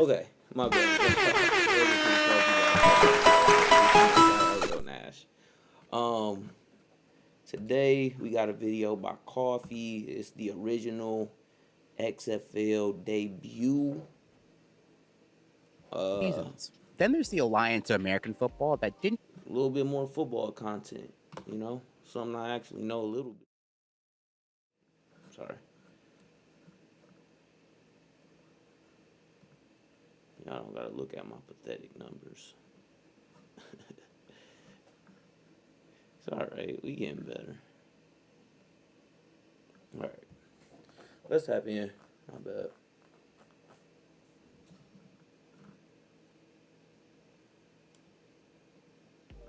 Okay, my bad. IRLnash. Um, Today we got a video by Coffee. It's the original XFL debut. Seasons. Then there's the Alliance of American Football that didn't. A little bit more football content, something I actually know a little bit. Sorry. Y'all don't gotta look at my pathetic numbers. It's alright, we getting better. Alright. Let's tap in. My bad.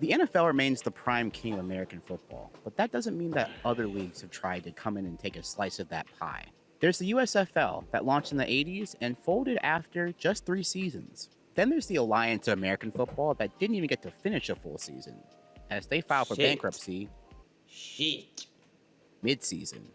The NFL remains the prime king of American football, but that doesn't mean that other leagues have tried to come in and take a slice of that pie. There's the USFL that launched in the 80s and folded after just 3 seasons. Then there's the Alliance of American Football that didn't even get to finish a full season, as they filed for bankruptcy mid-season.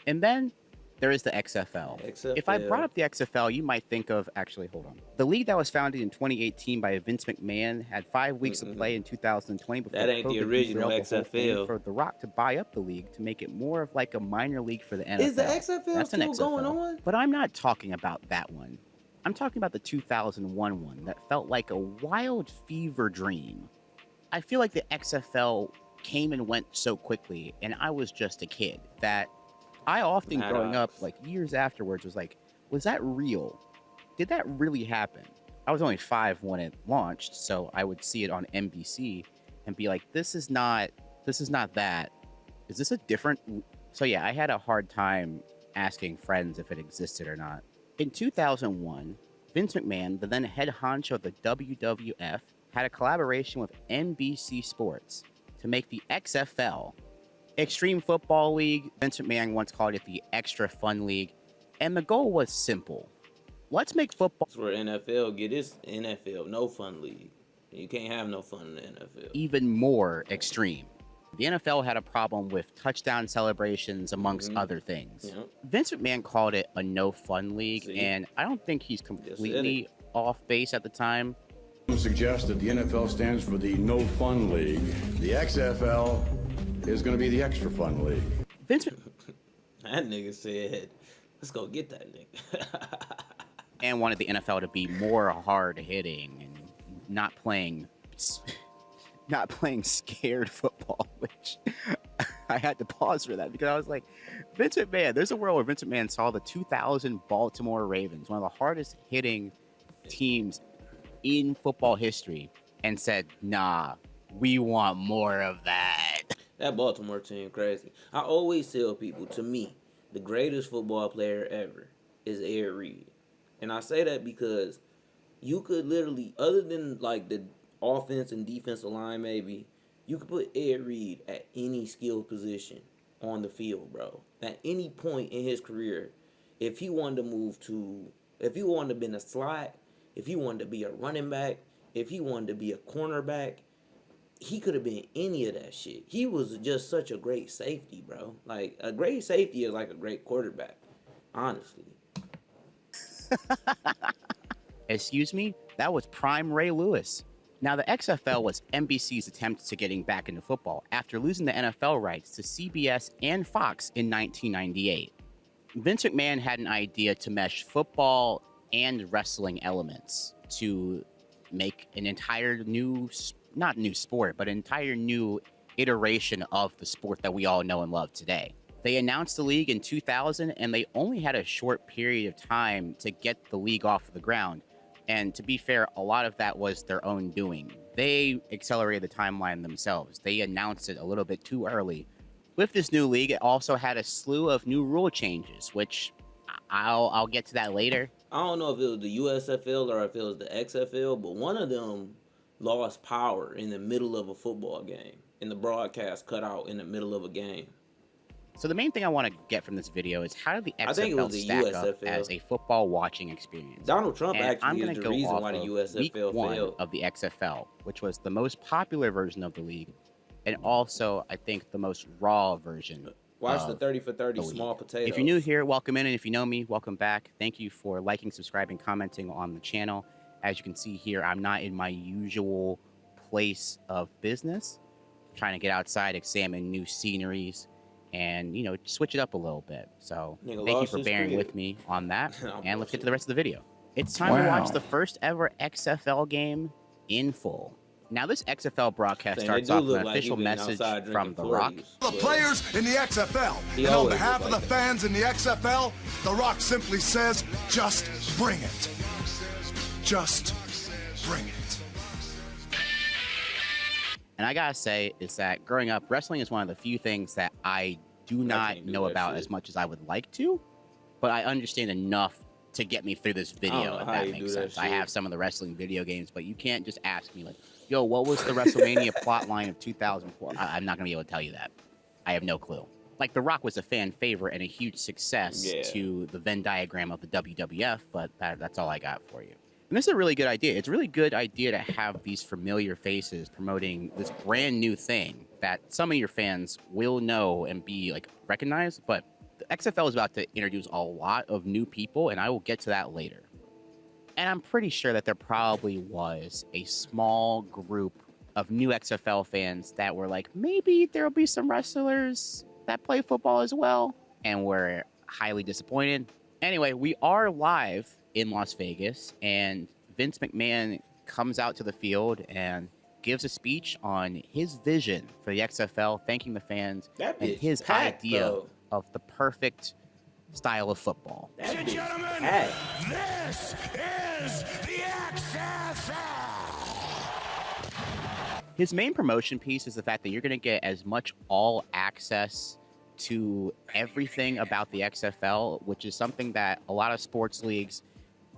And then there is the XFL. If I brought up the XFL, you might think of, actually, hold on. The league that was founded in 2018 by Vince McMahon had 5 weeks of play in 2020 before that ain't the original XFL. For The Rock to buy up the league to make it more of like a minor league for the NFL. Is the XFL That's still an XFL. going on? But I'm not talking about that one. I'm talking about the 2001 one that felt like a wild fever dream. I feel like the XFL came and went so quickly, and I was just a kid, that I often, growing up, like years afterwards, was like, was that real? Did that really happen? I was only 5 when it launched, so I would see it on NBC and be like, this is not that. Is this a different? So yeah, I had a hard time asking friends if it existed or not. In 2001, Vince McMahon, the then head honcho of the WWF, had a collaboration with NBC Sports to make the XFL, Extreme Football League. Vince McMahon once called it the Extra Fun League, and the goal was simple. Let's make football. That's where NFL get its NFL, no fun league. You can't have no fun in the NFL. Even more extreme. The NFL had a problem with touchdown celebrations, amongst other things. Yep. Vince McMahon called it a no fun league, and I don't think he's completely off base at the time. Suggest that the NFL stands for the No Fun League. The XFL is going to be the Extra Fun League. Vince That nigga said, let's go get that nigga. And wanted the NFL to be more hard hitting and not playing scared football, which I had to pause for that because I was like, Vince McMahon, there's a world where Vince McMahon saw the 2000 Baltimore Ravens, one of the hardest hitting teams in football history, and said, nah, we want more of that. That Baltimore team crazy. I always tell people, to me, the greatest football player ever is Ed Reed. And I say that because you could literally, other than like the offense and defensive line maybe, you could put Ed Reed at any skill position on the field, bro. At any point in his career, if he wanted to be in a slot, if he wanted to be a running back, if he wanted to be a cornerback, he could have been any of that shit. He was just such a great safety, bro. Like, a great safety is like a great quarterback, honestly. Excuse me? That was prime Ray Lewis. Now, the XFL was NBC's attempt to getting back into football after losing the NFL rights to CBS and Fox in 1998. Vince McMahon had an idea to mesh football and wrestling elements to make an entire new, not new sport, but an entire new iteration of the sport that we all know and love today. They announced the league in 2000, and they only had a short period of time to get the league off the ground. And to be fair, a lot of that was their own doing. They accelerated the timeline themselves. They announced it a little bit too early. With this new league, it also had a slew of new rule changes, which I'll get to that later. I don't know if it was the USFL or if it was the XFL, but one of them lost power in the middle of a football game, and the broadcast cut out in the middle of a game. So the main thing I want to get from this video is, how did the XFL stack up as a football watching experience? Donald Trump actually is the reason why the USFL failed. Of the XFL, which was the most popular version of the league, and also I think the most raw version Watch the of 30 for 30 the league. small potatoes. If you're new here, welcome in, and if you know me, welcome back. Thank you for liking, subscribing, commenting on the channel. As you can see here, I'm not in my usual place of business. I'm trying to get outside, examine new sceneries, and, you know, switch it up a little bit. So thank you for bearing with me on that, and let's get to the rest of the video. It's time to watch the first ever XFL game in full. Now, this XFL broadcast starts off with an official message from The Rock. The players in the XFL, and on behalf of the fans in the XFL, The Rock simply says, just bring it. Just bring it. And I gotta say, is that growing up, wrestling is one of the few things that I do not know about as much as I would like to, but I understand enough to get me through this video, if that makes sense. I have some of the wrestling video games, but you can't just ask me, like, yo, what was the WrestleMania plot line of 2004? I'm not going to be able to tell you that. I have no clue. Like, The Rock was a fan favorite and a huge success to the Venn diagram of the WWF, but that's all I got for you. And this is a really good idea. It's a really good idea to have these familiar faces promoting this brand new thing that some of your fans will know and be, like, recognized, but the XFL is about to introduce a lot of new people, and I will get to that later. And I'm pretty sure that there probably was a small group of new XFL fans that were like, maybe there'll be some wrestlers that play football as well, and were highly disappointed. Anyway, we are live in Las Vegas, and Vince McMahon comes out to the field and gives a speech on his vision for the XFL, thanking the fans and his idea of the perfect style of football. Ladies and gentlemen, this is the XFL. His main promotion piece is the fact that you're going to get as much all access to everything about the XFL, which is something that a lot of sports leagues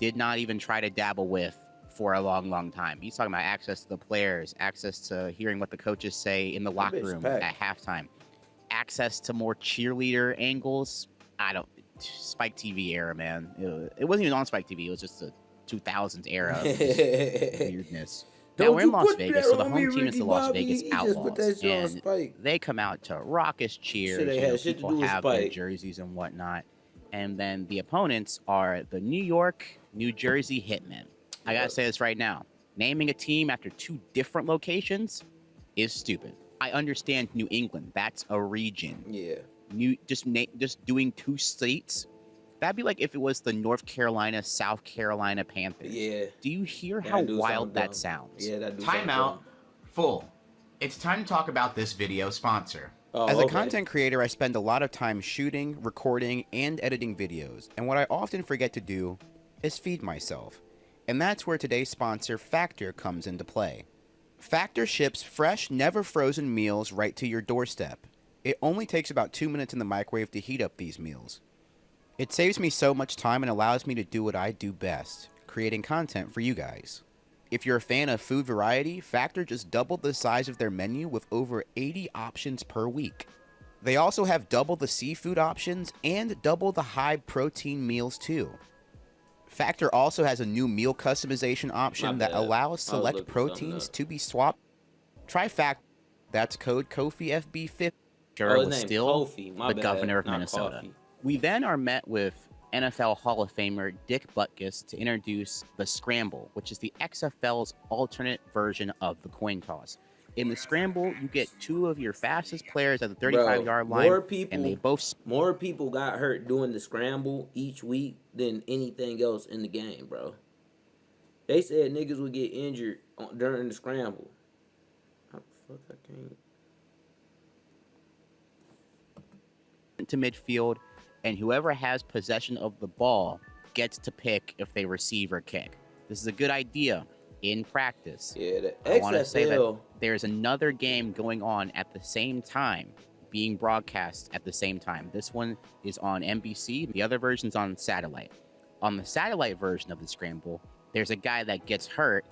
did not even try to dabble with for a long, long time. He's talking about access to the players, access to hearing what the coaches say in the locker room at halftime, access to more cheerleader angles. Spike TV era, man. It wasn't even on Spike TV. It was just the 2000s era of weirdness. Now, we're in Las Vegas, so the home team is the Las Vegas Outlaws, and they come out to raucous cheers. People have their jerseys and whatnot. And then the opponents are the New York, New Jersey Hitmen. I gotta say this right now. Naming a team after two different locations is stupid. I understand New England. That's a region. Yeah. Just doing two states. That'd be like if it was the North Carolina, South Carolina Panthers. Yeah. Do you hear how wild that sounds? Yeah, that do Time out. Full. It's time to talk about this video sponsor. As a content creator, I spend a lot of time shooting, recording, and editing videos. And what I often forget to do is feed myself. And that's where today's sponsor, Factor, comes into play. Factor ships fresh, never frozen meals right to your doorstep. It only takes about 2 minutes in the microwave to heat up these meals. It saves me so much time and allows me to do what I do best, creating content for you guys. If you're a fan of food variety, Factor just doubled the size of their menu with over 80 options per week. They also have double the seafood options and double the high protein meals too. Factor also has a new meal customization option that allows select proteins to be swapped. Try Factor. That's code KOFIFB50. Was still the governor of Minnesota. We then are met with NFL Hall of Famer Dick Butkus to introduce the Scramble, which is the XFL's alternate version of the coin toss. In the Scramble, you get two of your fastest players at the 35-yard line, and they both... More people got hurt doing the Scramble each week than anything else in the game, bro. They said niggas would get injured during the Scramble. How the fuck I can't... to midfield, and whoever has possession of the ball gets to pick if they receive or kick. This is a good idea in practice. Yeah, the I want to say that there's another game going on at the same time, being broadcast at the same time. This one is on NBC. The other version's on satellite. On the satellite version of the Scramble, there's a guy that gets hurt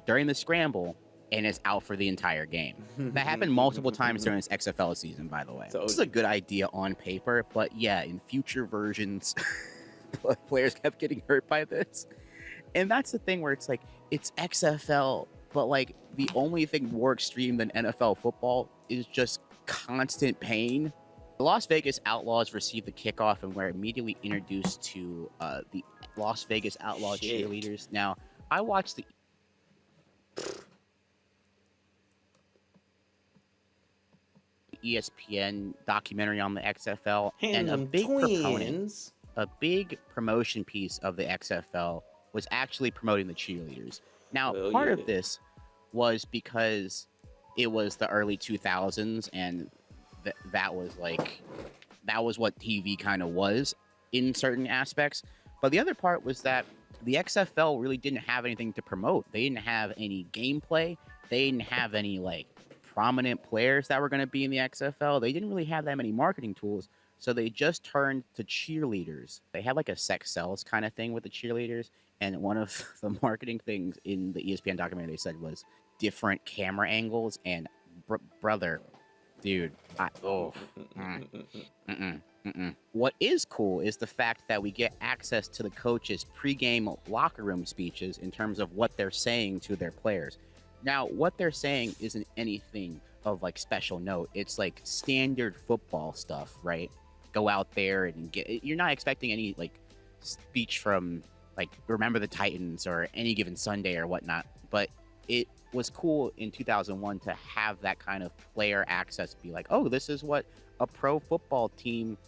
during the Scramble and is out for the entire game. That happened multiple times during this XFL season, by the way. This is a good idea on paper, but yeah, in future versions, players kept getting hurt by this. And that's the thing where it's like, it's XFL, but like the only thing more extreme than NFL football is just constant pain. The Las Vegas Outlaws received the kickoff and were immediately introduced to the Las Vegas Outlaw Shit. cheerleaders. Now, I watched the ESPN documentary on the XFL, and And twins. a big promotion piece of the XFL was actually promoting the cheerleaders. Now, Well, part yeah. of this was because it was the early 2000s, and that was what TV kind of was in certain aspects. But the other part was that the XFL really didn't have anything to promote. They didn't have any gameplay. They didn't have any prominent players that were going to be in the XFL. They didn't really have that many marketing tools. So they just turned to cheerleaders. They had like a sex sells kind of thing with the cheerleaders. And one of the marketing things in the ESPN documentary they said was different camera angles. And brother, dude, what is cool is the fact that we get access to the coaches' pregame locker room speeches in terms of what they're saying to their players. Now, what they're saying isn't anything of special note. It's like standard football stuff, right? Go out there and you're not expecting any speech from Remember the Titans or Any Given Sunday or whatnot. But it was cool in 2001 to have that kind of player access, be like, oh, this is what a pro football team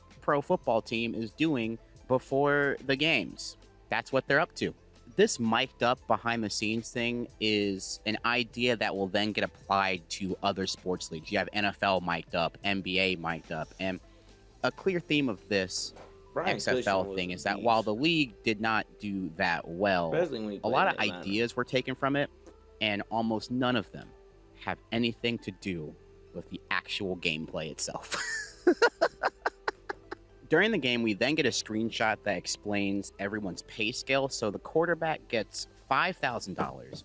is doing before the games. That's what they're up to. This mic'd up behind the scenes thing is an idea that will then get applied to other sports leagues. You have NFL mic'd up, NBA mic'd up, and a clear theme of this Brian XFL Cushing thing was is that beast. while the league did not do that well, Especially when he a played lot in of Atlanta. ideas were taken from it, and almost none of them have anything to do with the actual gameplay itself. During the game, we then get a screenshot that explains everyone's pay scale. So the quarterback gets $5,000.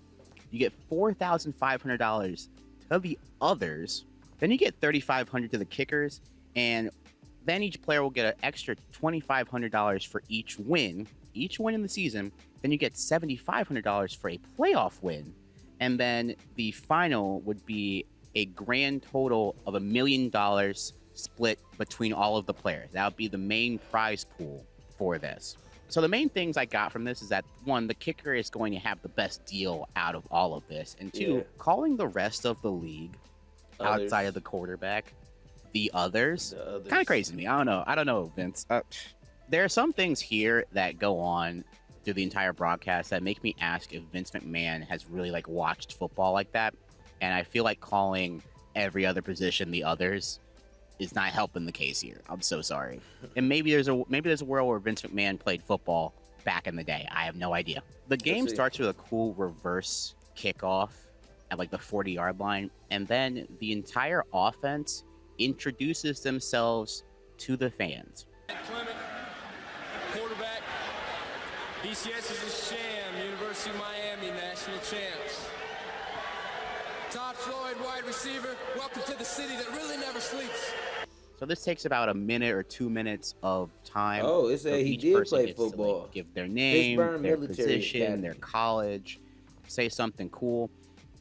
You get $4,500 to the others. Then you get $3,500 to the kickers. And then each player will get an extra $2,500 for each win in the season. Then you get $7,500 for a playoff win. And then the final would be a grand total of $1 million split between all of the players. That would be the main prize pool for this. So the main things I got from this is that, one, the kicker is going to have the best deal out of all of this. And two, Yeah. calling the rest of the league outside of the quarterback the others. Kind of crazy to me. I don't know, Vince. There are some things here that go on through the entire broadcast that make me ask if Vince McMahon has really watched football like that. And I feel like calling every other position the others is not helping the case here. I'm so sorry. And maybe there's a world where Vince McMahon played football back in the day. I have no idea. The game starts with a cool reverse kickoff at the 40-yard line, and then the entire offense introduces themselves to the fans. Clement, quarterback. BCS is a sham. University of Miami, national champs. Todd Floyd, wide receiver. Welcome to the city that really never sleeps. So this takes about a minute or 2 minutes of time. Oh, it said he did play To, football. give their name, Fishburne their Military position, Academy. their college, say something cool.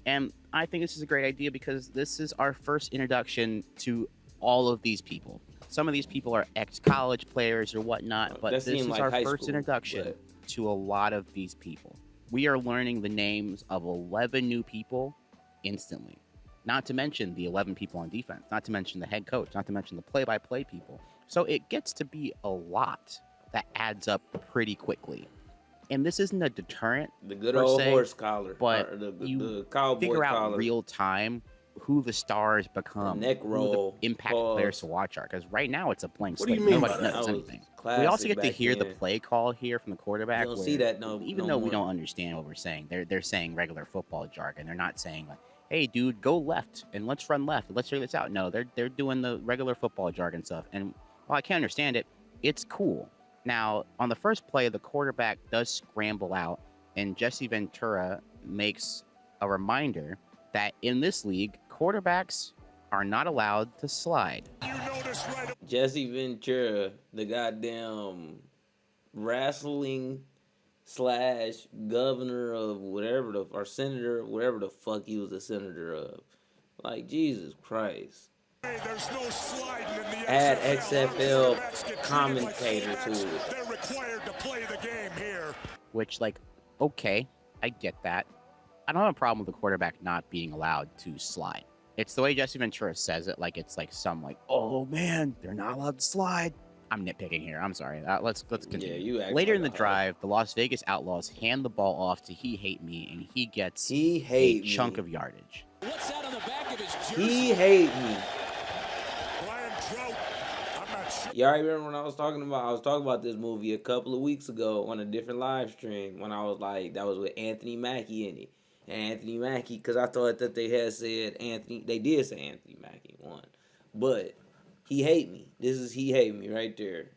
And I think this is a great idea because this is our first introduction to all of these people. Some of these people are ex-college players or whatnot, but That this is seemed like our high first school, introduction but- to a lot of these people. We are learning the names of 11 new people instantly. Not to mention the 11 people on defense, not to mention the head coach, not to mention the play-by-play people. So it gets to be a lot that adds up pretty quickly. And this isn't a deterrent, The good per old se, horse collar. but or the you cowboy figure out collar. real time who the stars become, neck roll, who the impact pause. players to watch are. Because right now it's a blank What do slate. you mean by Nobody that? knows That was anything. We classic also get to back hear the then. play call here from the quarterback. You don't see where that no though we more. don't understand what we're saying, they're saying regular football jargon. They're not saying hey, dude, go left and let's run left. Let's figure this out. No, they're doing the regular football jargon stuff. And while I can't understand it, it's cool. Now, on the first play, the quarterback does scramble out, and Jesse Ventura makes a reminder that in this league, quarterbacks are not allowed to slide. Jesse Ventura, the goddamn wrestling / governor of whatever or senator, whatever the fuck he was a senator of. Jesus Christ. There's no sliding in the add XFL. XFL commentator to it. They're required to play the game here. Which, like, okay, I get that. I don't have a problem with the quarterback not being allowed to slide. It's the way Jesse Ventura says it, like it's like some like, oh man, they're not allowed to slide. I'm nitpicking here. I'm sorry. Let's continue. Yeah, Later in the drive, the Las Vegas Outlaws hand the ball off to He Hate Me, and he gets a chunk of yardage. What's that on the back of his jersey? He hate me. Brian Trout, I'm not sure. Y'all remember when I was talking about this movie a couple of weeks ago on a different live stream when I was like, that was with Anthony Mackie in it. And Anthony Mackie, because I thought that they had said they did say Anthony Mackie won. But He Hate Me. This is He Hate Me right there.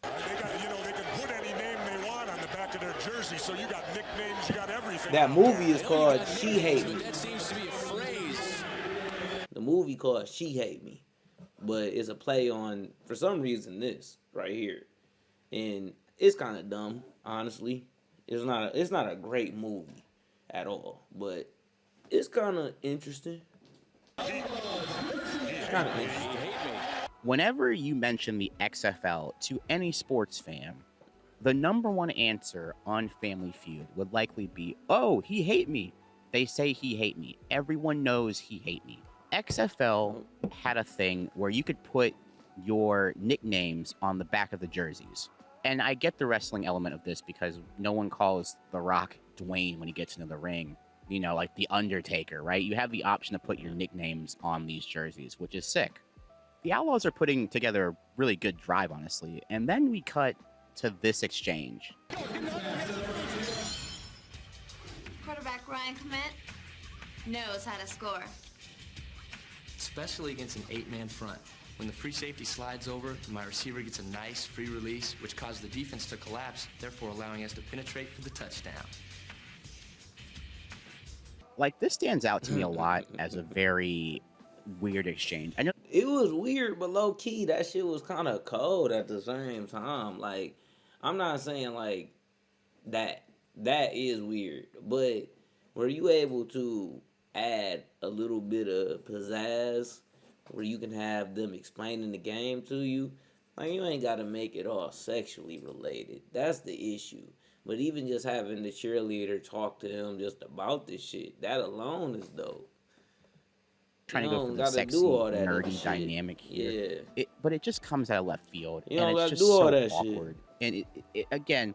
They can put any name they want on the back of their jersey, so you got nicknames, you got everything. That movie is called She Hate Me. That seems to be a phrase. The movie called She Hate Me. But it's a play on, for some reason, this right here. And it's kind of dumb, honestly. It's not a great movie at all, but it's kind of interesting. Whenever you mention the XFL to any sports fan, the number one answer on Family Feud would likely be, oh, he hate me. They say he hate me. Everyone knows he hate me. XFL had a thing where you could put your nicknames on the back of the jerseys. And I get the wrestling element of this because no one calls The Rock Dwayne when he gets into the ring, like The Undertaker, right? You have the option to put your nicknames on these jerseys, which is sick. The Outlaws are putting together a really good drive, honestly. And then we cut to this exchange. Quarterback Ryan Clement knows how to score. Especially against an 8-man front. When the free safety slides over, my receiver gets a nice free release, which causes the defense to collapse, therefore allowing us to penetrate for the touchdown. Like, this stands out to me a lot as a very weird exchange. I know It was weird, but low key, that shit was kind of cold at the same time. Like, I'm not saying like that is weird, but were you able to add a little bit of pizzazz where you can have them explaining the game to you? Like, you ain't got to make it all sexually related. That's the issue. But even just having the cheerleader talk to him just about this shit, that alone is dope. Trying to go for the sexy, nerdy dynamic here. Yeah. But it just comes out of left field. You and don't it's gotta just do all so that awkward. shit. And again,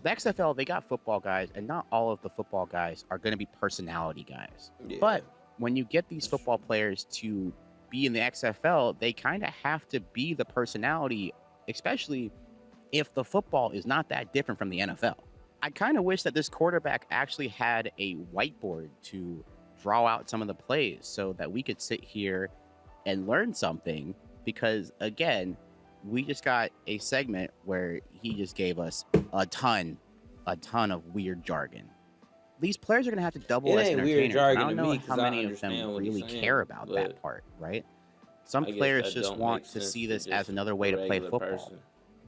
the XFL, they got football guys, and not all of the football guys are going to be personality guys. Yeah. But when you get these football players to be in the XFL, they kind of have to be the personality, especially if the football is not that different from the NFL. I kind of wish that this quarterback actually had a whiteboard to draw out some of the plays so that we could sit here and learn something, because again, we just got a segment where he just gave us a ton of weird jargon. These players are going to have to double as entertainers. I don't know how many of them really care about that part, right? Some players just want to see this as another way to play football.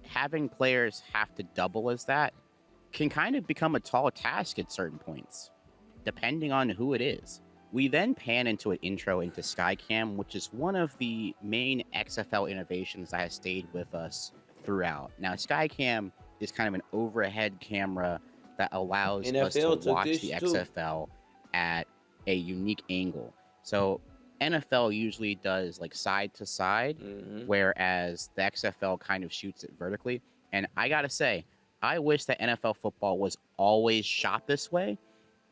Having players have to double as that can kind of become a tall task at certain points, depending on who it is. We then pan into an intro into Skycam, which is one of the main XFL innovations that has stayed with us throughout. Now, Skycam is kind of an overhead camera that allows us to watch the XFL at a unique angle. So NFL usually does like side to side, whereas the XFL kind of shoots it vertically. And I gotta say, I wish that NFL football was always shot this way,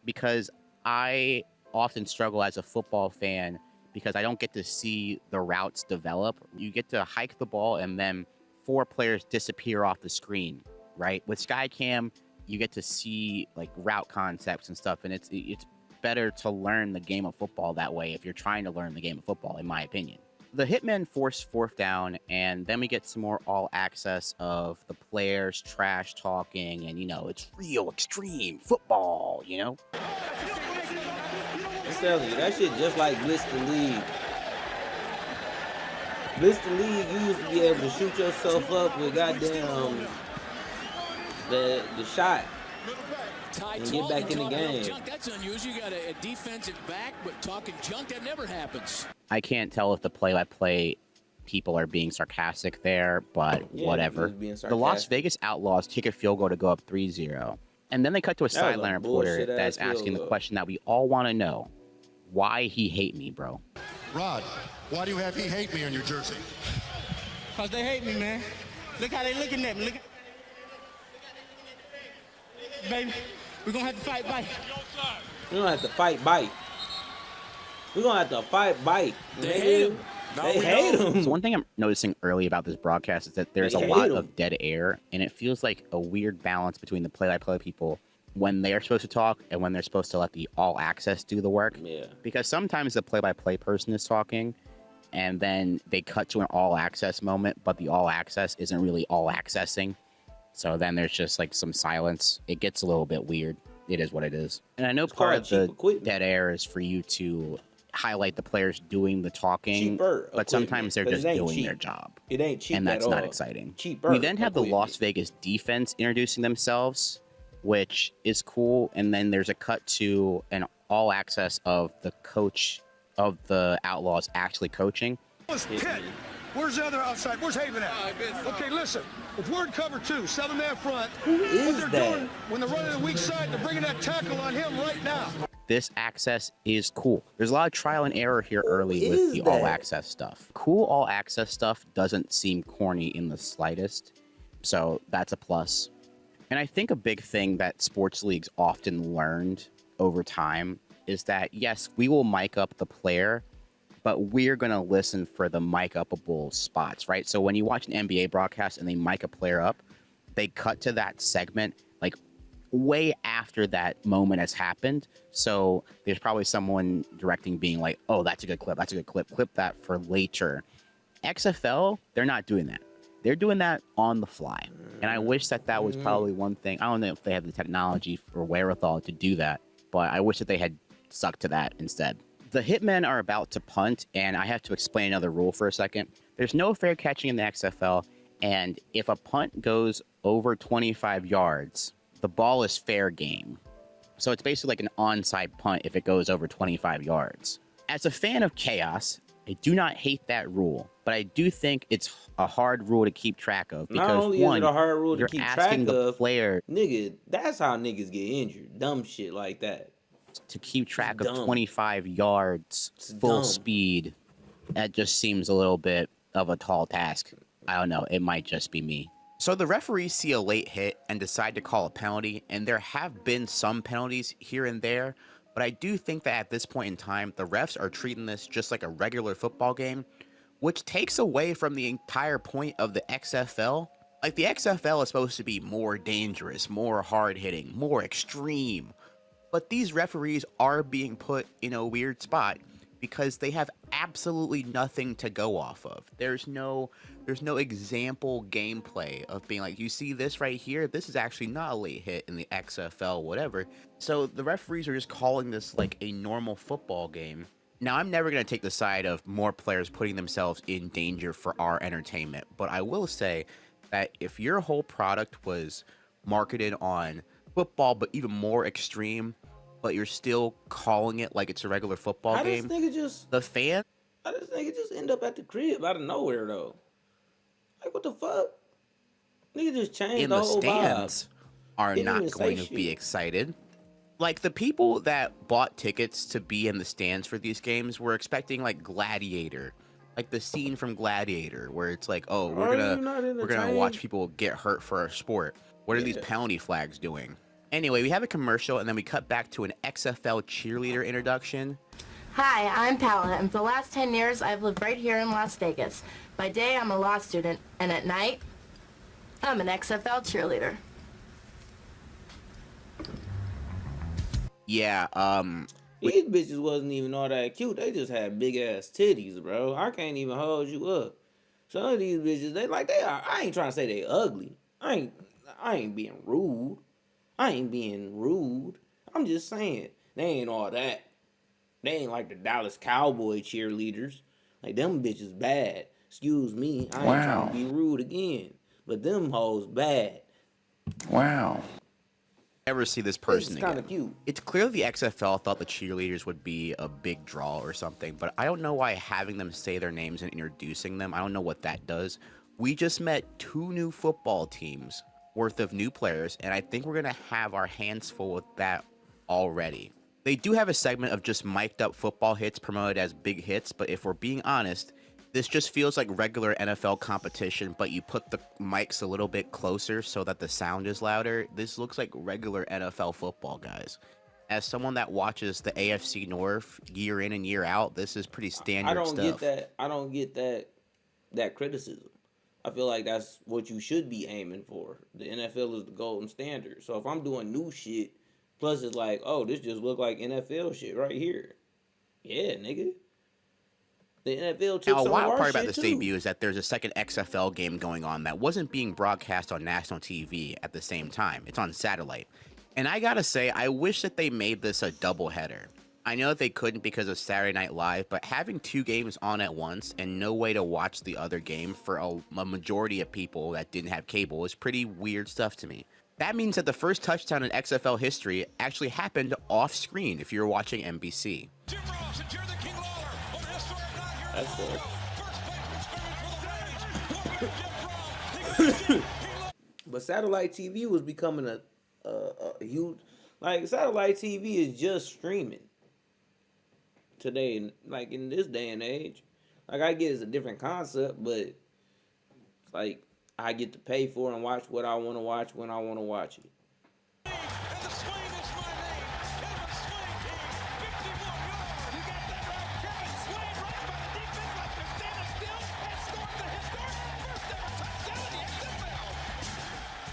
because I often struggle as a football fan because I don't get to see the routes develop. You get to hike the ball and then 4 players disappear off the screen, right? With Skycam, you get to see like route concepts and stuff, and it's better to learn the game of football that way if you're trying to learn the game of football, in my opinion. The Hitmen force 4th down, and then we get some more all access of the players trash talking, and it's real extreme football, I'm telling you, that shit just like Blitz the League. Blitz the League, you used to be able to shoot yourself up with goddamn the shot. and get back in the game. Junk, that's unusual. You got a defensive back, but talking junk, that never happens. I can't tell if the play-by-play people are being sarcastic there, but Yeah, whatever. he was being The Las sarcastic. Vegas Outlaws kick a field goal to go up 3-0. And then they cut to a That was a sideline reporter bullshit-ass that's field asking the goal. question that we all want to know. Why he hate me, bro? Rod, why do you have "He Hate Me" on your jersey? Because they hate me, man. Look how they looking at me. Look. Baby, we're going to have to fight back. We're gonna have to fight bite. We're gonna have to fight bite. They hate him. They hate him. So one thing I'm noticing early about this broadcast is that there's They a hate lot him. of dead air, and it feels like a weird balance between the play-by-play people when they're supposed to talk and when they're supposed to let the all access do the work. Yeah. Because sometimes the play-by-play person is talking, and then they cut to an all access moment, but the all access isn't really all accessing. So then there's just like some silence. It gets a little bit weird. It is what it is. And I know part called of cheap the equipment. dead air is for you to highlight the players doing the talking, Cheaper but sometimes they're equipment, just but it ain't doing cheap. their job. It ain't cheap And that's at not all. exciting. Cheaper We then have the equipment. Las Vegas defense introducing themselves, which is cool. And then there's a cut to an all access of the coach of the Outlaws actually coaching. Kid, where's the other outside? Where's Haven at? Okay, listen. If we're in cover 2, 7-man front, Who what is they're that? doing when they're running the weak side, they're bringing that tackle on him right now. This access is cool. There's a lot of trial and error here early with is the all that? access stuff. Cool all access stuff doesn't seem corny in the slightest, so that's a plus. And I think a big thing that sports leagues often learned over time is that, yes, we will mic up the player, but we're going to listen for the mic-upable spots, right? So when you watch an NBA broadcast and they mic a player up, they cut to that segment like way after that moment has happened. So there's probably someone directing being like, oh, that's a good clip. That's a good clip. Clip that for later. XFL, they're not doing that. They're doing that on the fly. And I wish that that was probably one thing. I don't know if they have the technology or wherewithal to do that, but I wish that they had stuck to that instead. The hitmen are about to punt, and I have to explain another rule for a second. There's no fair catching in the XFL, and if a punt goes over 25 yards, the ball is fair game. So it's basically like an onside punt if it goes over 25 yards. As a fan of chaos, I do not hate that rule, but I do think it's a hard rule to keep track of because Not only one, is it a hard rule to you're keep asking track the of, player nigga, that's how niggas get injured. Dumb shit like that. to keep track It's of dumb. 25 yards It's full dumb. speed. That just seems a little bit of a tall task. I don't know. It might just be me. So the referees see a late hit and decide to call a penalty, and there have been some penalties here and there, but I do think that at this point in time, the refs are treating this just like a regular football game, which takes away from the entire point of the XFL. Like, the XFL is supposed to be more dangerous, more hard-hitting, more extreme, but these referees are being put in a weird spot because they have absolutely nothing to go off of. There's no example gameplay of being like, you see this right here? This is actually not a late hit in the XFL, whatever. So the referees are just calling this like a normal football game. Now, I'm never going to take the side of more players putting themselves in danger for our entertainment, but I will say that if your whole product was marketed on football, but even more extreme, but you're still calling it like it's a regular football How game, this nigga just the fan, how this nigga just end up at the crib out of nowhere though? Like what the fuck? Nigga just changed in the the whole stands are Didn't not even say going to be shit. excited. Like, the people that bought tickets to be in the stands for these games were expecting like Gladiator, like the scene from Gladiator, where it's like, oh, Are we're you gonna not watch entertained? people get hurt for our sport. What are these Yeah. penalty flags doing? Anyway, we have a commercial, and then we cut back to an XFL cheerleader introduction. Hi, I'm Paola, and for the last 10 years, I've lived right here in Las Vegas. By day, I'm a law student, and at night, I'm an XFL cheerleader. Yeah, These bitches wasn't even all that cute. They just had big ass titties, bro. I can't even hold you up. Some of these bitches, they are. I ain't trying to say they ugly. I ain't being rude. I'm just saying they ain't all that. They ain't like the Dallas Cowboy cheerleaders. Like, them bitches bad. Excuse me. I ain't trying to be rude again. But them hoes bad. Wow. Ever see this person It's kind again. of cute. It's clear the XFL thought the cheerleaders would be a big draw or something, but I don't know why having them say their names and introducing them, I don't know what that does. We just met 2 new football teams worth of new players, and I think we're going to have our hands full with that already. They do have a segment of just mic'd up football hits promoted as big hits, but if we're being honest, this just feels like regular NFL competition, but you put the mics a little bit closer so that the sound is louder. This looks like regular NFL football, guys. As someone that watches the AFC North year in and year out, this is pretty standard stuff. I don't get that criticism. I feel like that's what you should be aiming for. The NFL is the golden standard. So if I'm doing new shit, plus it's like, oh, this just look like NFL shit right here. Yeah, nigga. The NFL took now, a some wild of our part about shit this too. debut is that there's a second XFL game going on that wasn't being broadcast on national TV at the same time. It's on satellite. And I gotta say, I wish that they made this a doubleheader. I know that they couldn't because of Saturday Night Live, but having 2 games on at once and no way to watch the other game for a majority of people that didn't have cable is pretty weird stuff to me. That means that the first touchdown in XFL history actually happened off screen if you're watching NBC. That's it. But satellite TV was becoming a huge, like, satellite TV is just streaming today, like in this day and age. Like, I get it's a different concept, but it's like I get to pay for and watch what I want to watch when I want to watch it.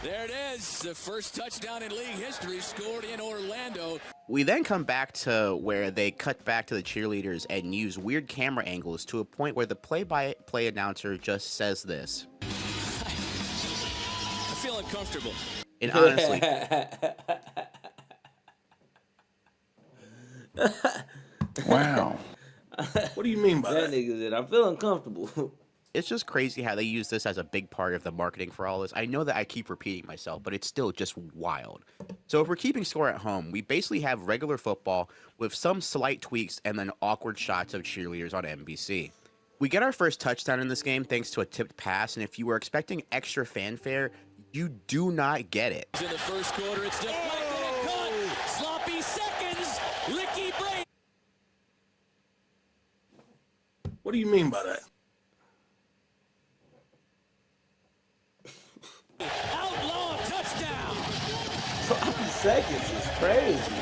There it is, the first touchdown in league history scored in Orlando. We then come back to where they cut back to the cheerleaders and use weird camera angles to a point where the play-by-play announcer just says this. I feel uncomfortable. And honestly, Wow. What do you mean by That that? nigga said, I feel uncomfortable. it's just crazy how they use this as a big part of the marketing for all this. I know that I keep repeating myself, but it's still just wild. So if we're keeping score at home, we basically have regular football with some slight tweaks and then awkward shots of cheerleaders on NBC. We get our first touchdown in this game thanks to a tipped pass, and if you were expecting extra fanfare, you do not get it. In the first quarter, it's deflected and caught. Sloppy seconds. Ricky Bray. What do you mean by that? Outlaw touchdown. 50 seconds is crazy.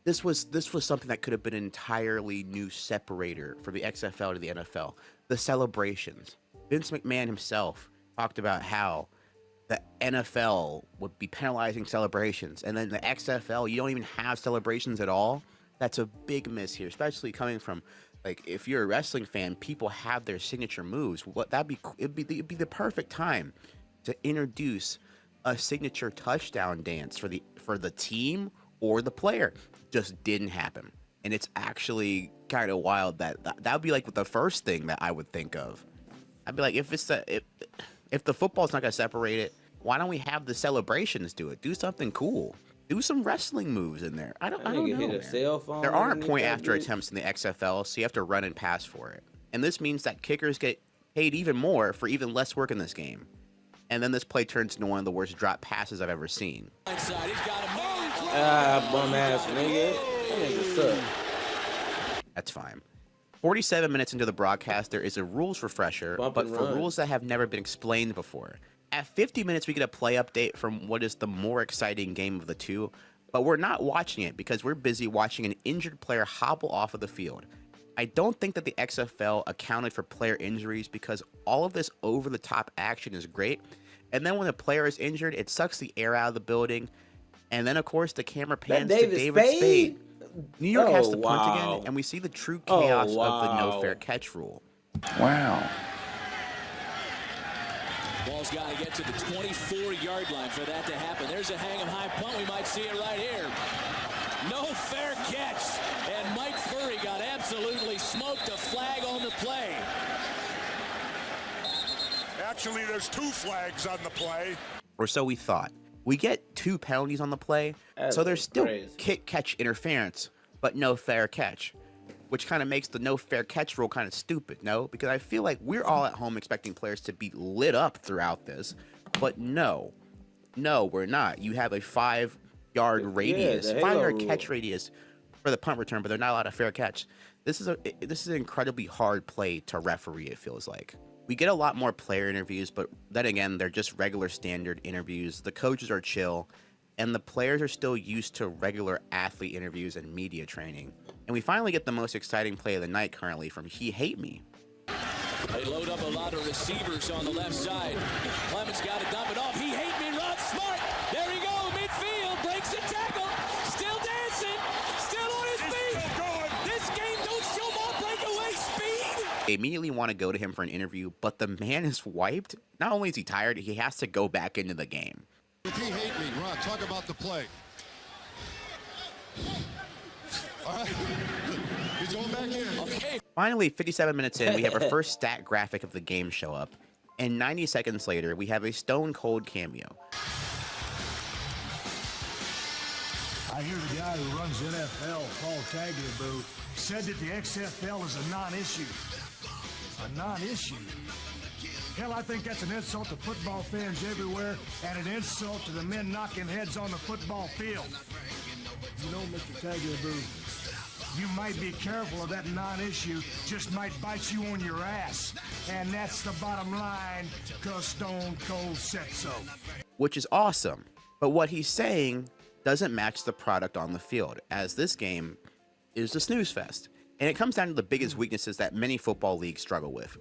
This was something that could have been an entirely new separator for the XFL to the NFL. The celebrations. Vince McMahon himself talked about how the NFL would be penalizing celebrations, and then the XFL, you don't even have celebrations at all. That's a big miss here, especially coming from, like, if you're a wrestling fan, people have their signature moves. It'd be the perfect time to introduce a signature touchdown dance for the team or the player. Just didn't happen, and it's actually kind of wild that would be like the first thing that I would think of. I'd be like, if the football's not gonna separate it, why don't we have the celebrations do it? Do something cool. Do some wrestling moves in there. I don't know. Hit a cell phone There aren't underneath point that after bitch. attempts in the XFL, so you have to run and pass for it. And this means that kickers get paid even more for even less work in this game. And then this play turns into one of the worst drop passes I've ever seen. Inside, he's got a man. Bum ass nigga. That nigga suck. That's fine. 47 minutes into the broadcast, there is a rules refresher, Bump but and for run. rules that have never been explained before. At 50 minutes, we get a play update from what is the more exciting game of the two, but we're not watching it because we're busy watching an injured player hobble off of the field. I don't think that the XFL accounted for player injuries because all of this over-the-top action is great, and then when a player is injured, it sucks the air out of the building, and then, of course, the camera pans to David Spade. New York has to punt again, and we see the true chaos of the no fair catch rule. Wow. Ball's got to get to the 24-yard line for that to happen. There's a hang 'em high punt. We might see it right here. No fair catch. And Mike Furry got absolutely smoked. A flag on the play. Actually, there's 2 flags on the play. Or so we thought. We get 2 penalties on the play, so there's still kick-catch interference, but no fair catch, which kind of makes the no fair catch rule kind of stupid, no? Because I feel like we're all at home expecting players to be lit up throughout this, but no, we're not. You have a 5-yard radius, 5-yard catch radius for the punt return, but they're not allowed a fair catch. This is an incredibly hard play to referee, it feels like. We get a lot more player interviews, but then again, they're just regular standard interviews. The coaches are chill, and the players are still used to regular athlete interviews and media training. And we finally get the most exciting play of the night currently from He Hate Me. They load up a lot of receivers on the left side. Clemens got to dump it off. He Hate Me, run smart. There he goes, midfield, breaks a tackle. Still dancing, still on his feet. This game don't show more breakaway speed. They immediately want to go to him for an interview, but the man is wiped. Not only is he tired, he has to go back into the game. If He Hate Me, Ron, talk about the play. All right. He's going back in. Okay. Finally, 57 minutes in, we have our first stat graphic of the game show up. And 90 seconds later, we have a Stone Cold cameo. I hear the guy who runs NFL, Paul Tagliabue, said that the XFL is a non-issue. A non-issue? Hell, I think that's an insult to football fans everywhere and an insult to the men knocking heads on the football field. You know, Mr. Tagliabue, you might be careful of that non-issue, just might bite you on your ass. And that's the bottom line, because Stone Cold said so. Which is awesome, but what he's saying doesn't match the product on the field, as this game is a snooze fest. And it comes down to the biggest weaknesses that many football leagues struggle with: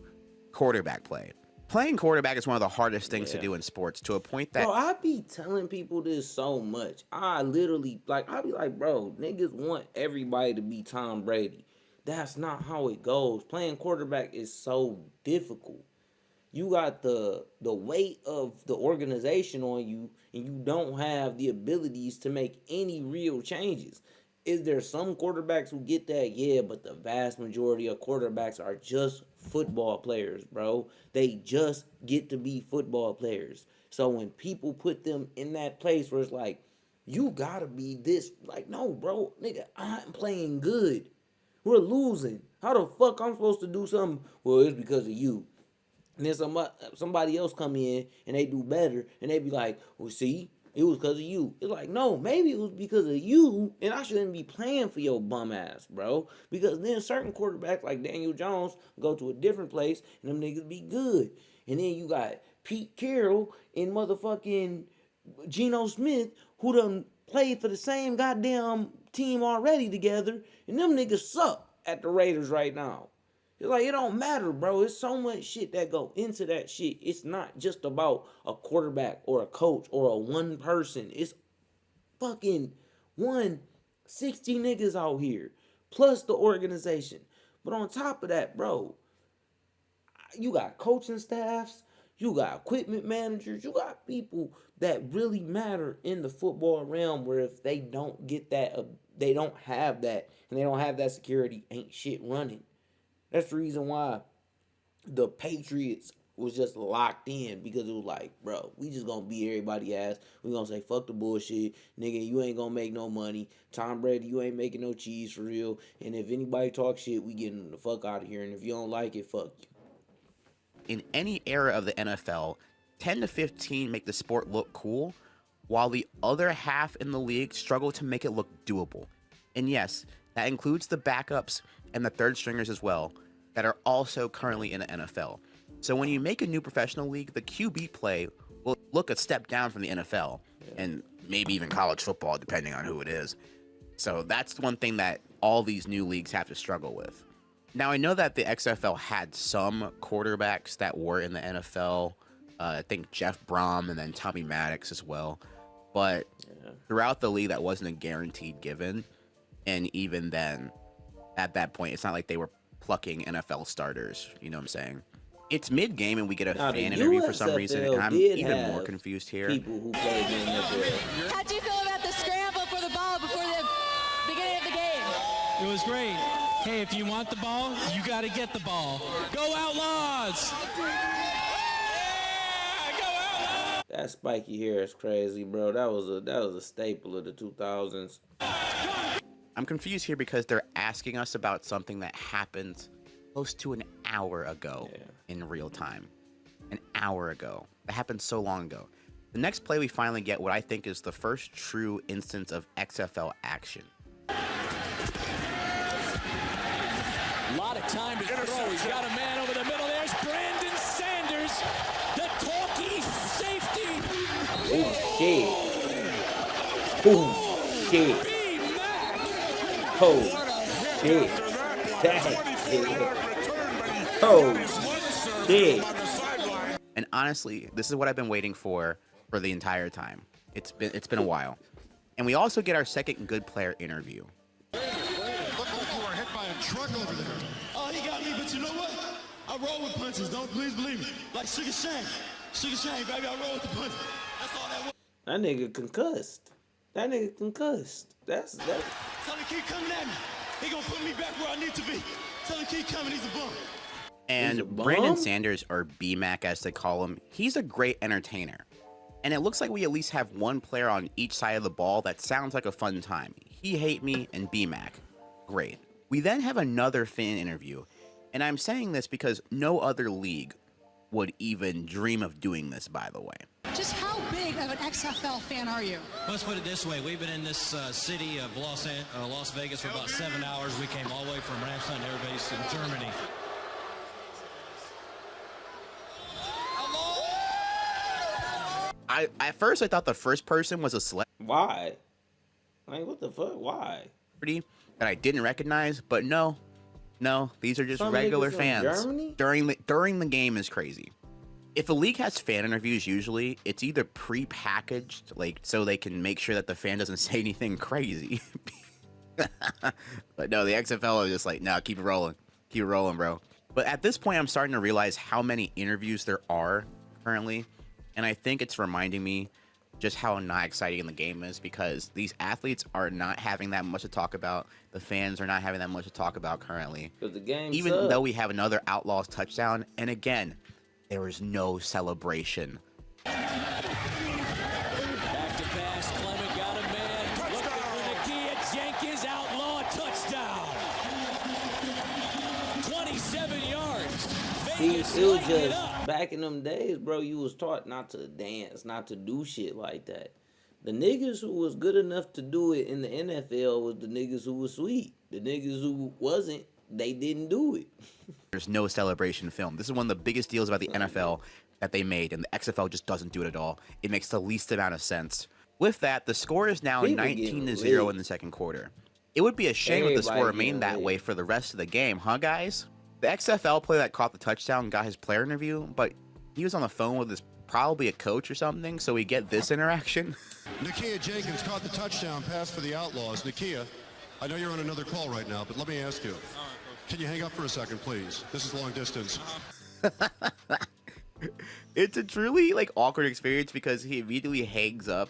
quarterback play. Playing quarterback is one of the hardest things to do in sports, to a point that... Bro, I be telling people this so much. I literally, I be like, bro, niggas want everybody to be Tom Brady. That's not how it goes. Playing quarterback is so difficult. You got the weight of the organization on you, and you don't have the abilities to make any real changes. Is there some quarterbacks who get that? Yeah, but the vast majority of quarterbacks are just football players, bro. They just get to be football players. So when people put them in that place where it's like, you gotta be this, like, no, bro, nigga, I'm playing good. We're losing. How the fuck I'm supposed to do something? Well, it's because of you. And then somebody else come in and they do better, and they be like, well, see, it was because of you. It's like, no, maybe it was because of you, and I shouldn't be playing for your bum ass, bro. Because then certain quarterbacks like Daniel Jones go to a different place, and them niggas be good. And then you got Pete Carroll and motherfucking Geno Smith, who done played for the same goddamn team already together, and them niggas suck at the Raiders right now. It's like, it don't matter, bro. It's so much shit that go into that shit. It's not just about a quarterback or a coach or a one person. It's fucking 60 niggas out here, plus the organization. But on top of that, bro, you got coaching staffs, you got equipment managers, you got people that really matter in the football realm, where if they don't get that, they don't have that, and they don't have that security, ain't shit running. That's the reason why the Patriots was just locked in, because it was like, bro, we just gonna beat everybody ass. We gonna say, fuck the bullshit. Nigga, you ain't gonna make no money. Tom Brady, you ain't making no cheese for real. And if anybody talk shit, we getting them the fuck out of here. And if you don't like it, fuck you. In any era of the NFL, 10 to 15 make the sport look cool, while the other half in the league struggle to make it look doable. And yes, that includes the backups and the third stringers as well, that are also currently in the NFL. So when you make a new professional league, the QB play will look a step down from the NFL, and maybe even college football, depending on who it is. So that's one thing that all these new leagues have to struggle with. Now, I know that the XFL had some quarterbacks that were in the NFL. I think Jeff Brom and then Tommy Maddox as well. But throughout the league, that wasn't a guaranteed given. And even then, at that point, it's not like they were plucking NFL starters. You know what I'm saying? It's mid-game, and we get a fan interview for some reason, and I'm even more confused here. People who played in the NFL. How'd you feel about the scramble for the ball before the beginning of the game? It was great. Hey, if you want the ball, you got to get the ball. Go Outlaws! That spiky hair is crazy, bro. That was a staple of the 2000s. I'm confused here because they're asking us about something that happened close to an hour ago in real time. An hour ago. That happened so long ago. The next play we finally get what I think is the first true instance of XFL action. A lot of time to throw. He's got a man over the middle. There's Brandon Sanders, the talkie safety. Oh, shit. Oh, shit. Oh, shit. Oh, shit. And honestly, this is what I've been waiting for the entire time. It's been a while. And we also get our second good player interview. Look like you were hit by a truck over there. Oh, he got me, but you know what? I roll with punches. Don't please believe me. Like Sugar Shane. Sugar Shane, baby, I roll with the punches. That's all that was. That nigga concussed. That's. Tell him to keep coming at me. He gonna put me back where I need to be. Tell him to keep coming. He's a bum. And Brandon Sanders, or BMAC as they call him, he's a great entertainer. And it looks like we at least have one player on each side of the ball that sounds like a fun time. He Hate Me and BMAC. Great. We then have another fan interview. And I'm saying this because no other league would even dream of doing this, by the way. Just how big of an XFL fan are you? Let's put it this way. We've been in this city of Las Vegas for about 7 hours. We came all the way from Ramstein Air Base in Germany. At first, I thought the first person was a celebrity. Why? Like, what the fuck? Why? That I didn't recognize, but no, these are just regular fans. During the game is crazy. If a league has fan interviews, usually it's either pre-packaged, like so they can make sure that the fan doesn't say anything crazy. But no, the XFL is just like, no, keep it rolling, bro. But at this point, I'm starting to realize how many interviews there are currently. And I think it's reminding me just how not exciting the game is because these athletes are not having that much to talk about. The fans are not having that much to talk about currently. Because the game Even though we have another Outlaws touchdown, and again, there is no celebration. Back to pass. Clement got a man. Looking for Nakia Jenkins. Outlaw touchdown. 27 yards. See, it was just back in them days, bro. You was taught not to dance, not to do shit like that. The niggas who was good enough to do it in the NFL was the niggas who was sweet. The niggas who wasn't, they didn't do it. There's no celebration film. This is one of the biggest deals about the NFL that they made, and the XFL just doesn't do it at all. It makes the least amount of sense. With that, the score is now 19-0 in the second quarter. It would be a shame if the score remained that way for the rest of the game, huh, guys? The XFL player that caught the touchdown got his player interview, but he was on the phone with his probably a coach or something, so we get this interaction. Nakia Jenkins caught the touchdown pass for the Outlaws. Nakia, I know you're on another call right now, but let me ask you. Can you hang up for a second, please? This is long distance. It's a truly awkward experience because he immediately hangs up.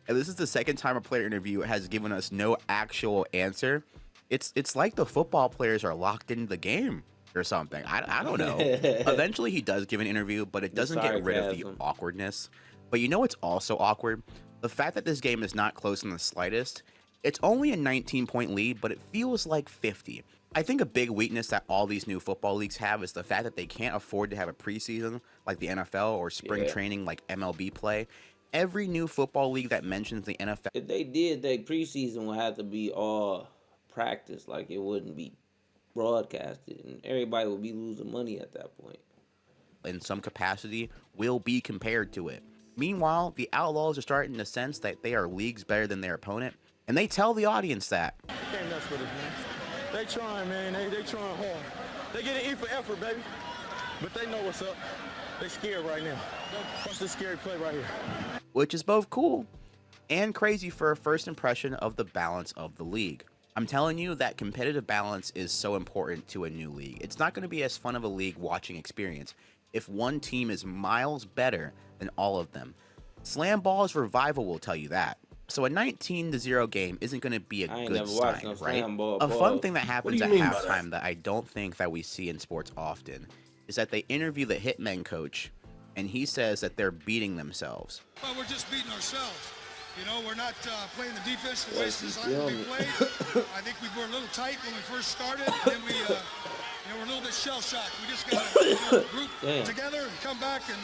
And this is the second time a player interview has given us no actual answer. It's like the football players are locked into the game or something. I don't know. Eventually he does give an interview, but it doesn't get rid of the awkwardness. But you know what's also awkward? The fact that this game is not close in the slightest. It's only a 19-point lead, but it feels like 50. I think a big weakness that all these new football leagues have is the fact that they can't afford to have a preseason like the NFL or spring training like MLB play. Every new football league that mentions the NFL... If they did, their preseason would have to be all practice. Like, it wouldn't be broadcasted, and everybody would be losing money at that point. In some capacity, will be compared to it. Meanwhile, the Outlaws are starting to sense that they are leagues better than their opponent, and they tell the audience that. Can't mess with us, man. They trying, man. They trying hard. They get an E for effort, baby. But they know what's up. They scared right now. Watch this scary play right here. Which is both cool and crazy for a first impression of the balance of the league. I'm telling you that competitive balance is so important to a new league. It's not going to be as fun of a league watching experience if one team is miles better than all of them. Slam Ball's revival will tell you that. So a 19-0 game isn't going to be a good sign, right? A fun thing that happens at halftime that I don't think that we see in sports often is that they interview the hitmen coach and he says that they're beating themselves. Well, we're just beating ourselves. You know, we're not playing the defense the way it's designed to be played. I think we were a little tight when we first started, and then we, we're a little bit shell-shocked. We just got to group together and come back and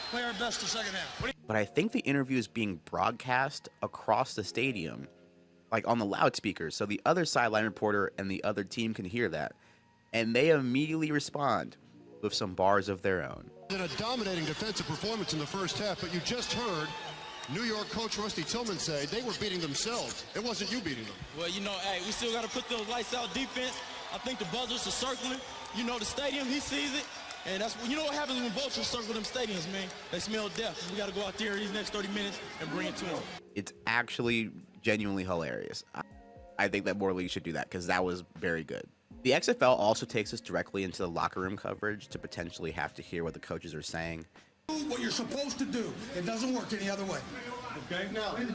play our best the second half. But I think the interview is being broadcast across the stadium, like on the loudspeakers, so the other sideline reporter and the other team can hear that, and they immediately respond with some bars of their own. In a dominating defensive performance in the first half, but you just heard New York coach Rusty Tillman say they were beating themselves. It wasn't you beating them. Well, hey, we still got to put those lights out defense. I think the buzzers are circling. The stadium, he sees it. And that's what happens when vultures circle them stadiums, man. They smell death. We got to go out there these next 30 minutes and bring it to them. It's actually genuinely hilarious. I think that more leagues should do that because that was very good. The XFL also takes us directly into the locker room coverage to potentially have to hear what the coaches are saying. What you're supposed to do. It doesn't work any other way. Okay, now, the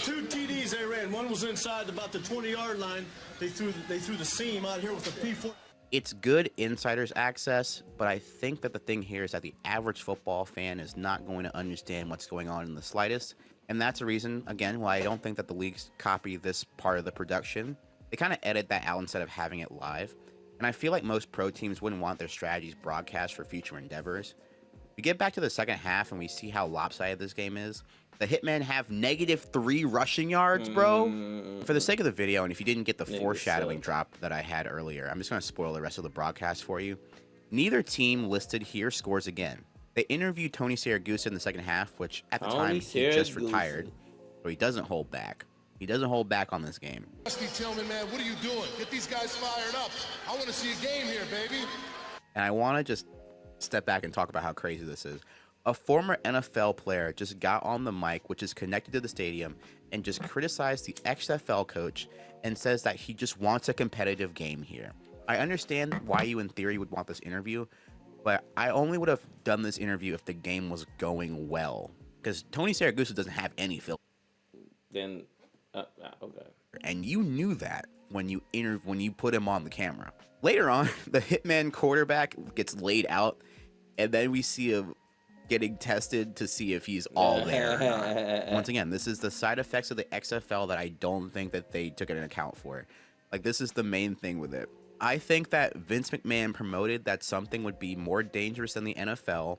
2 TDs they ran, one was inside about the 20-yard line. They threw the seam out here with a P4. It's good insiders access, but I think that the thing here is that the average football fan is not going to understand what's going on in the slightest. And that's a reason, again, why I don't think that the leagues copy this part of the production. They kind of edit that out instead of having it live. And I feel like most pro teams wouldn't want their strategies broadcast for future endeavors. We get back to the second half and we see how lopsided this game is. The Hitmen have -3 rushing yards, bro. For the sake of the video, and if you didn't get the foreshadowing drop that I had earlier, I'm just going to spoil the rest of the broadcast for you. Neither team listed here scores again. They interviewed Tony Siragusa in the second half, which at the time he just retired, so he doesn't hold back. He doesn't hold back on this game. Rusty Tillman, man, what are you doing? Get these guys fired up. I want to see a game here, baby. And I want to just step back and talk about how crazy this is. A former NFL player just got on the mic, which is connected to the stadium, and just criticized the XFL coach and says that he just wants a competitive game here. I understand why you, in theory, would want this interview, but I only would have done this interview if the game was going well. Because Tony Siragusa doesn't have any film. Then, okay. And you knew that when you put him on the camera. Later on, the Hitman quarterback gets laid out, and then we see him getting tested to see if he's all there or not. Once again, this is the side effects of the XFL that I don't think that they took into account for. Like, this is the main thing with it. I think that Vince McMahon promoted that something would be more dangerous than the NFL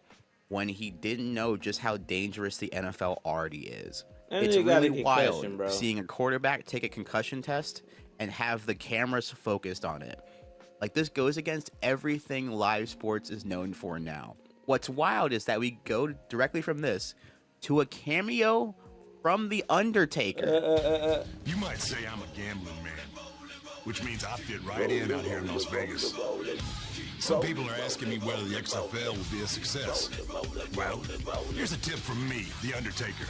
when he didn't know just how dangerous the NFL already is. And it's really wild, bro, seeing a quarterback take a concussion test and have the cameras focused on it. Like, this goes against everything live sports is known for now. What's wild is that we go directly from this to a cameo from The Undertaker. You might say I'm a gambling man, which means I fit right in out here in Las Vegas. Some people are asking me whether the XFL will be a success. Well, here's a tip from me, The Undertaker.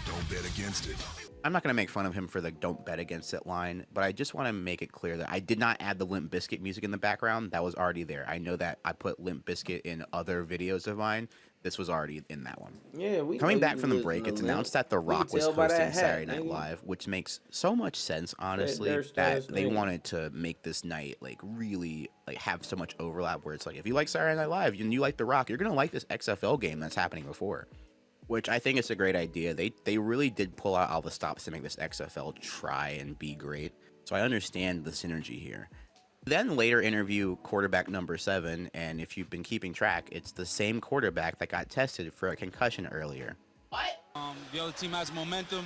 Don't bet against it. I'm not going to make fun of him for the "don't bet against it" line, but I just want to make it clear that I did not add the Limp Bizkit music in the background. That was already there. I know that I put Limp Bizkit in other videos of mine. This was already in that one. Yeah, Coming back from the break, it's announced that The Rock was hosting Saturday Night Live, which makes so much sense, honestly, that they wanted to make this night like really like have so much overlap where it's like, if you like Saturday Night Live and you like The Rock, you're going to like this XFL game that's happening before. Which I think is a great idea. They really did pull out all the stops to make this XFL try and be great. So I understand the synergy here. Then later interview quarterback number 7, and if you've been keeping track, it's the same quarterback that got tested for a concussion earlier. What? The other team has momentum.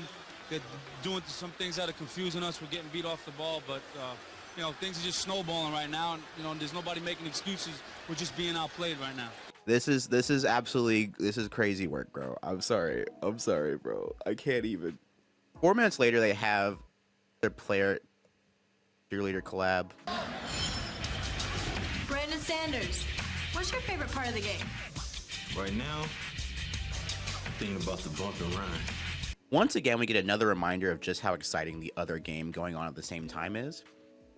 They're doing some things that are confusing us. We're getting beat off the ball, but things are just snowballing right now. And, there's nobody making excuses. We're just being outplayed right now. This is crazy work, bro. I'm sorry, bro. I can't even. 4 minutes later, they have their player cheerleader collab. Brandon Sanders, what's your favorite part of the game? Right now, thinking about the bump and run. Once again, we get another reminder of just how exciting the other game going on at the same time is.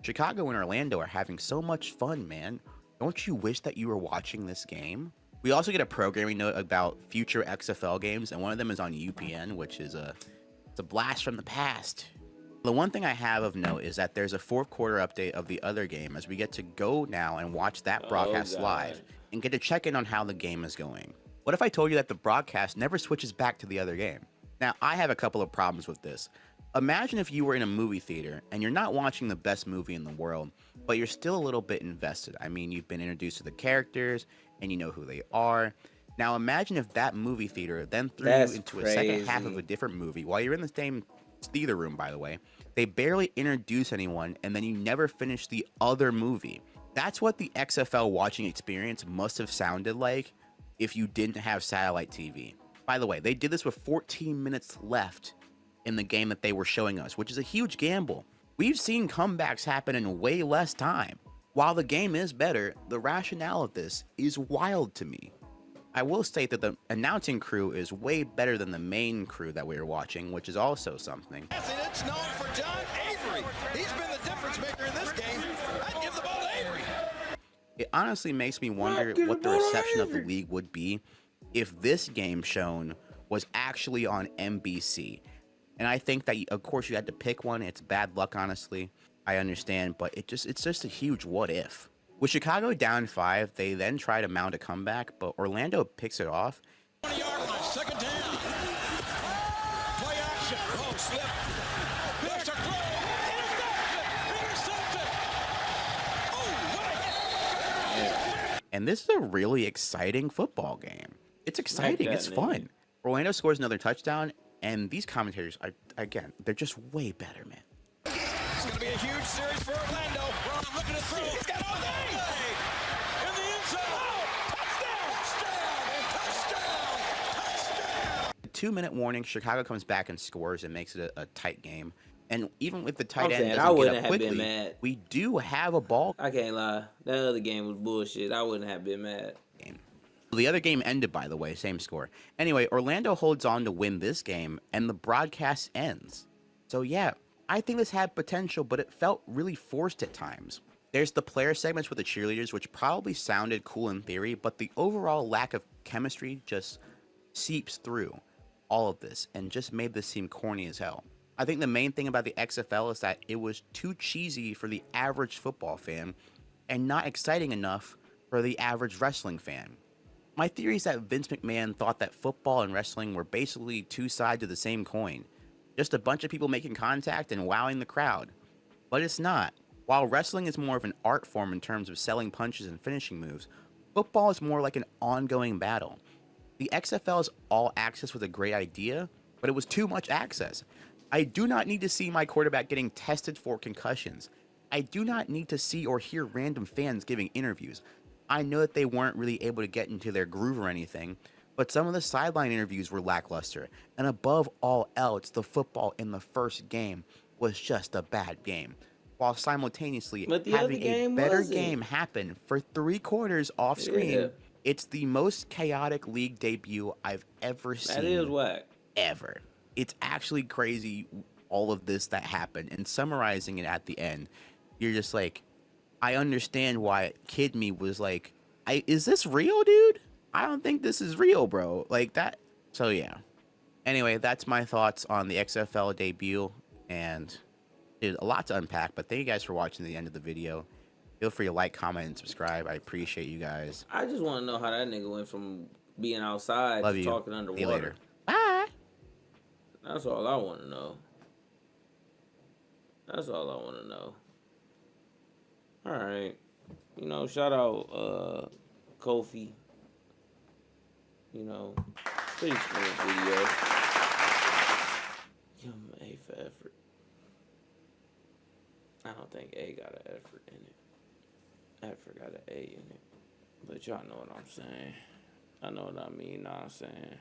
Chicago and Orlando are having so much fun, man. Don't you wish that you were watching this game? We also get a programming note about future XFL games, and one of them is on UPN, which is it's a blast from the past. The one thing I have of note is that there's a fourth quarter update of the other game, as we get to go now and watch that broadcast live and get to check in on how the game is going. What if I told you that the broadcast never switches back to the other game? Now, I have a couple of problems with this. Imagine if you were in a movie theater and you're not watching the best movie in the world, but you're still a little bit invested. I mean, you've been introduced to the characters and you know who they are. Now, imagine if that movie theater then threw you into a second half of a different movie while you're in the same theater room, by the way. They barely introduce anyone and then you never finish the other movie. That's what the XFL watching experience must have sounded like if you didn't have satellite TV. By the way, they did this with 14 minutes left in the game that they were showing us, which is a huge gamble. We've seen comebacks happen in way less time. While the game is better, the rationale of this is wild to me. I will state that the announcing crew is way better than the main crew that we were watching, which is also something. Yes, and it's known for John Avery. He's been the difference maker in this game. I'd give the ball to Avery. It honestly makes me wonder what the reception of the league would be if this game shown was actually on NBC. And I think that, of course, you had to pick one. It's bad luck, honestly. I understand, but it's just a huge what if. With Chicago down 5, they then try to mount a comeback, but Orlando picks it off. 20-yard line, second down. Play action. Oh, slip. There's a throw. Intercepted. Oh, And this is a really exciting football game. It's exciting. It's fun. Orlando scores another touchdown, and these commentators are, again, they're just way better, man. it's going to be a huge series for Orlando. Ron looking to throw. He's got all day. In the end zone. Oh, touchdown. 2-minute warning. Chicago comes back and scores and makes it a tight game. And even with the tight end I doesn't wouldn't get up have quickly, been mad. we do have a ball. I can't lie. That other game was bullshit. I wouldn't have been mad. The other game ended, by the way, same score. Anyway, Orlando holds on to win this game, and the broadcast ends. So yeah, I think this had potential, but it felt really forced at times. There's the player segments with the cheerleaders, which probably sounded cool in theory, but the overall lack of chemistry just seeps through all of this and just made this seem corny as hell. I think the main thing about the XFL is that it was too cheesy for the average football fan and not exciting enough for the average wrestling fan. My theory is that Vince McMahon thought that football and wrestling were basically two sides of the same coin. Just a bunch of people making contact and wowing the crowd. But it's not. While wrestling is more of an art form in terms of selling punches and finishing moves, football is more like an ongoing battle. The XFL's all access was a great idea, but it was too much access. I do not need to see my quarterback getting tested for concussions. I do not need to see or hear random fans giving interviews. I know that they weren't really able to get into their groove or anything, but some of the sideline interviews were lackluster. And above all else, the football in the first game was just a bad game, while simultaneously having a better game happen for 3 quarters off screen. Yeah. It's the most chaotic league debut I've ever seen. That is whack. Ever. It's actually crazy, all of this that happened. And summarizing it at the end, you're just like, I understand why Kid Me was like, is this real, dude? I don't think this is real, bro. Like that. So yeah. Anyway, that's my thoughts on the XFL debut. And dude, a lot to unpack, but thank you guys for watching the end of the video. Feel free to like, comment, and subscribe. I appreciate you guys. I just want to know how that nigga went from being outside Love to you. talking underwater. See you later. Bye. That's all I want to know. That's all I want to know. All right. You know, shout out Kofi. You know, pretty smooth video. Give him an A for effort. I don't think A got an effort in it. Effort got an A in it. But y'all know what I'm saying. I know what I mean, know what I'm saying.